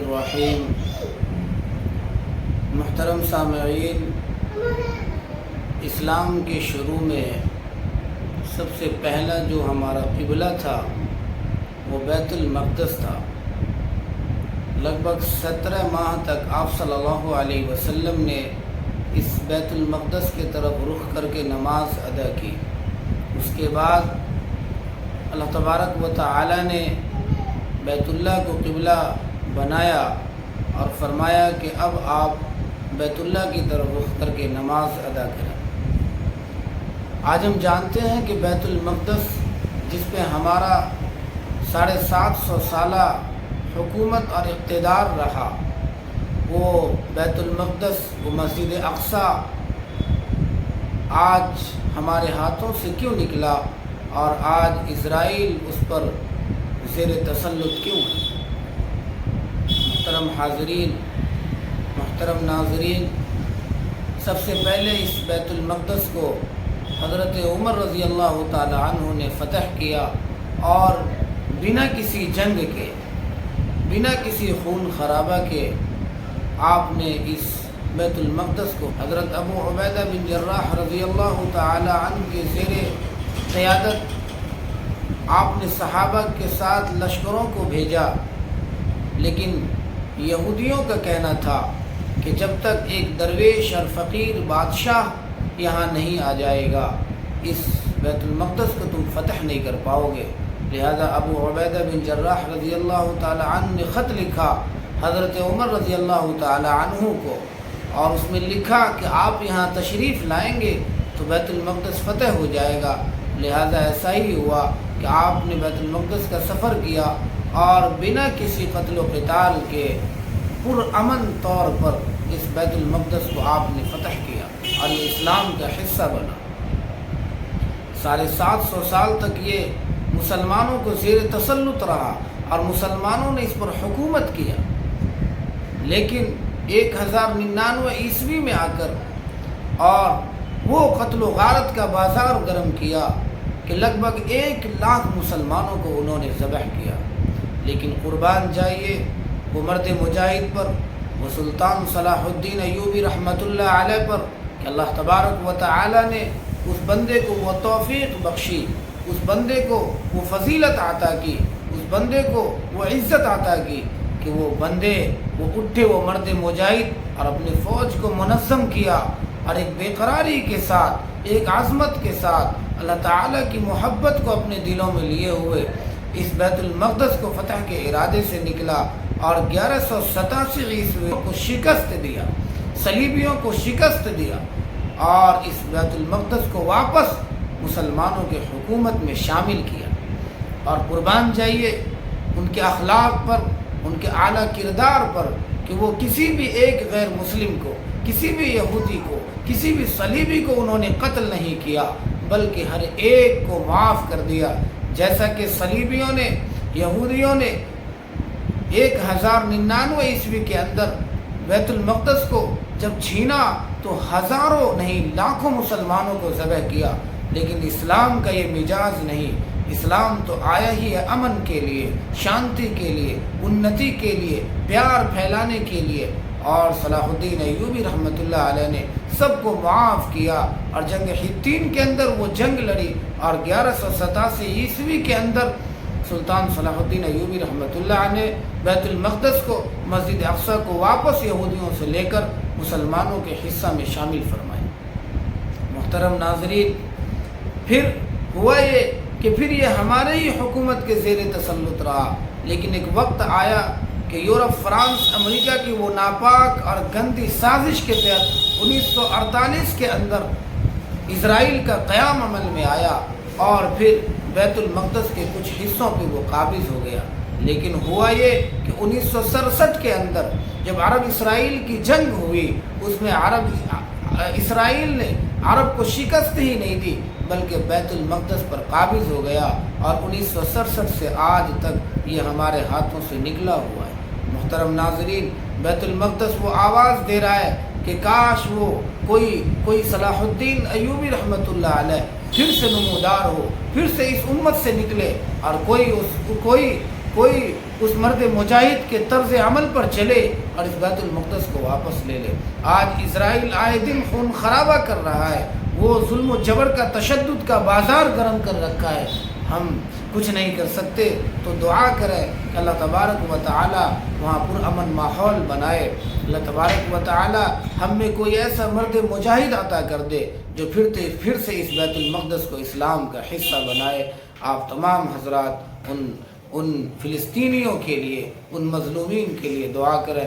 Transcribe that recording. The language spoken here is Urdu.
الرحیم۔ محترم سامعین، اسلام کے شروع میں سب سے پہلا جو ہمارا قبلہ تھا وہ بیت المقدس تھا۔ لگ بھگ 17 ماہ تک آپ صلی اللہ علیہ وسلم نے اس بیت المقدس کی طرف رخ کر کے نماز ادا کی۔ اس کے بعد اللہ تبارک و تعالی نے بیت اللہ کو قبلہ بنایا اور فرمایا کہ اب آپ بیت اللہ کی طرف رخ کر کے نماز ادا کریں۔ آج ہم جانتے ہیں کہ بیت المقدس جس پہ ہمارا 750 سالہ حکومت اور اقتدار رہا، وہ بیت المقدس، وہ مسجد اقصیٰ آج ہمارے ہاتھوں سے کیوں نکلا اور آج اسرائیل اس پر زیر تسلط کیوں ہے؟ محترم حاضرین، محترم ناظرین، سب سے پہلے اس بیت المقدس کو حضرت عمر رضی اللہ تعالی عنہ نے فتح کیا، اور بنا کسی جنگ کے، بنا کسی خون خرابہ کے آپ نے اس بیت المقدس کو حضرت ابو عبیدہ بن جراح رضی اللہ تعالی عنہ کے زیر قیادت آپ نے صحابہ کے ساتھ لشکروں کو بھیجا، لیکن یہودیوں کا کہنا تھا کہ جب تک ایک درویش اور فقیر بادشاہ یہاں نہیں آ جائے گا، اس بیت المقدس کو تم فتح نہیں کر پاؤ گے۔ لہذا ابو عبیدہ بن جراح رضی اللہ تعالی عنہ نے خط لکھا حضرت عمر رضی اللہ تعالی عنہ کو، اور اس میں لکھا کہ آپ یہاں تشریف لائیں گے تو بیت المقدس فتح ہو جائے گا۔ لہذا ایسا ہی ہوا کہ آپ نے بیت المقدس کا سفر کیا اور بنا کسی قتل و قتال کے پرامن طور پر اس بیت المقدس کو آپ نے فتح کیا اور یہ اسلام کا حصہ بنا۔ 750 سال تک یہ مسلمانوں کو زیر تسلط رہا اور مسلمانوں نے اس پر حکومت کیا، لیکن 1099 عیسوی میں آ کر اور وہ قتل و غارت کا بازار گرم کیا کہ لگ بھگ 1 لاکھ مسلمانوں کو انہوں نے ذبح کیا۔ لیکن قربان جائیے وہ مرد مجاہد پر، وہ سلطان صلاح الدین ایوبی رحمۃ اللہ علیہ پر کہ اللہ تبارک و تعالی نے اس بندے کو وہ توفیق بخشی، اس بندے کو وہ فضیلت عطا کی، اس بندے کو وہ عزت عطا کی کہ وہ بندے وہ اٹھے، وہ مرد مجاہد، اور اپنی فوج کو منظم کیا اور ایک بے قراری کے ساتھ، ایک عظمت کے ساتھ اللہ تعالیٰ کی محبت کو اپنے دلوں میں لیے ہوئے اس بیت المقدس کو فتح کے ارادے سے نکلا اور 1187 عیسوی کو شکست دیا، صلیبیوں کو شکست دیا، اور اس بیت المقدس کو واپس مسلمانوں کے حکومت میں شامل کیا۔ اور قربان جائیے ان کے اخلاق پر، ان کے اعلیٰ کردار پر کہ وہ کسی بھی ایک غیر مسلم کو، کسی بھی یہودی کو، کسی بھی صلیبی کو انہوں نے قتل نہیں کیا، بلکہ ہر ایک کو معاف کر دیا۔ جیسا کہ صلیبیوں نے، یہودیوں نے 1099 عیسوی کے اندر بیت المقدس کو جب چھینا تو ہزاروں نہیں لاکھوں مسلمانوں کو ذبح کیا، لیکن اسلام کا یہ مزاج نہیں۔ اسلام تو آیا ہی ہے امن کے لیے، شانتی کے لیے، انتی کے لیے، پیار پھیلانے کے لیے، اور صلاح الدین ایوبی رحمۃ اللہ علیہ نے سب کو معاف کیا اور جنگ حطین کے اندر وہ جنگ لڑی، اور 1187 عیسوی کے اندر سلطان صلاح الدین ایوبی رحمۃ اللہ علیہ نے بیت المقدس کو، مسجد اقصیٰ کو واپس یہودیوں سے لے کر مسلمانوں کے حصہ میں شامل فرمایا۔ محترم ناظرین، پھر ہوا یہ کہ پھر یہ ہمارے ہی حکومت کے زیر تسلط رہا، لیکن ایک وقت آیا کہ یورپ، فرانس، امریکہ کی وہ ناپاک اور گندی سازش کے تحت 1948 کے اندر اسرائیل کا قیام عمل میں آیا اور پھر بیت المقدس کے کچھ حصوں پہ وہ قابض ہو گیا۔ لیکن ہوا یہ کہ 1967 کے اندر جب عرب اسرائیل کی جنگ ہوئی، اس میں اسرائیل نے عرب کو شکست ہی نہیں دی بلکہ بیت المقدس پر قابض ہو گیا، اور 1967 سے آج تک یہ ہمارے ہاتھوں سے نکلا ہوا ہے۔ محترم ناظرین، بیت المقدس وہ آواز دے رہا ہے کہ کاش وہ کوئی صلاح الدین ایوبی رحمۃ اللہ علیہ پھر سے نمودار ہو، پھر سے اس امت سے نکلے اور کوئی اس مرد مجاہد کے طرز عمل پر چلے اور اس بیت المقدس کو واپس لے لے۔ آج اسرائیل آئے دن خون خرابہ کر رہا ہے، وہ ظلم و جبر کا، تشدد کا بازار گرم کر رکھا ہے، ہم کچھ نہیں کر سکتے۔ تو دعا کریں کہ اللہ تبارک و تعالی وہاں پرامن ماحول بنائے۔ اللہ تبارک و تعالی ہم میں کوئی ایسا مرد مجاہد عطا کر دے جو پھر سے اس بیت المقدس کو اسلام کا حصہ بنائے۔ آپ تمام حضرات ان فلسطینیوں کے لیے، ان مظلومین کے لیے دعا کریں۔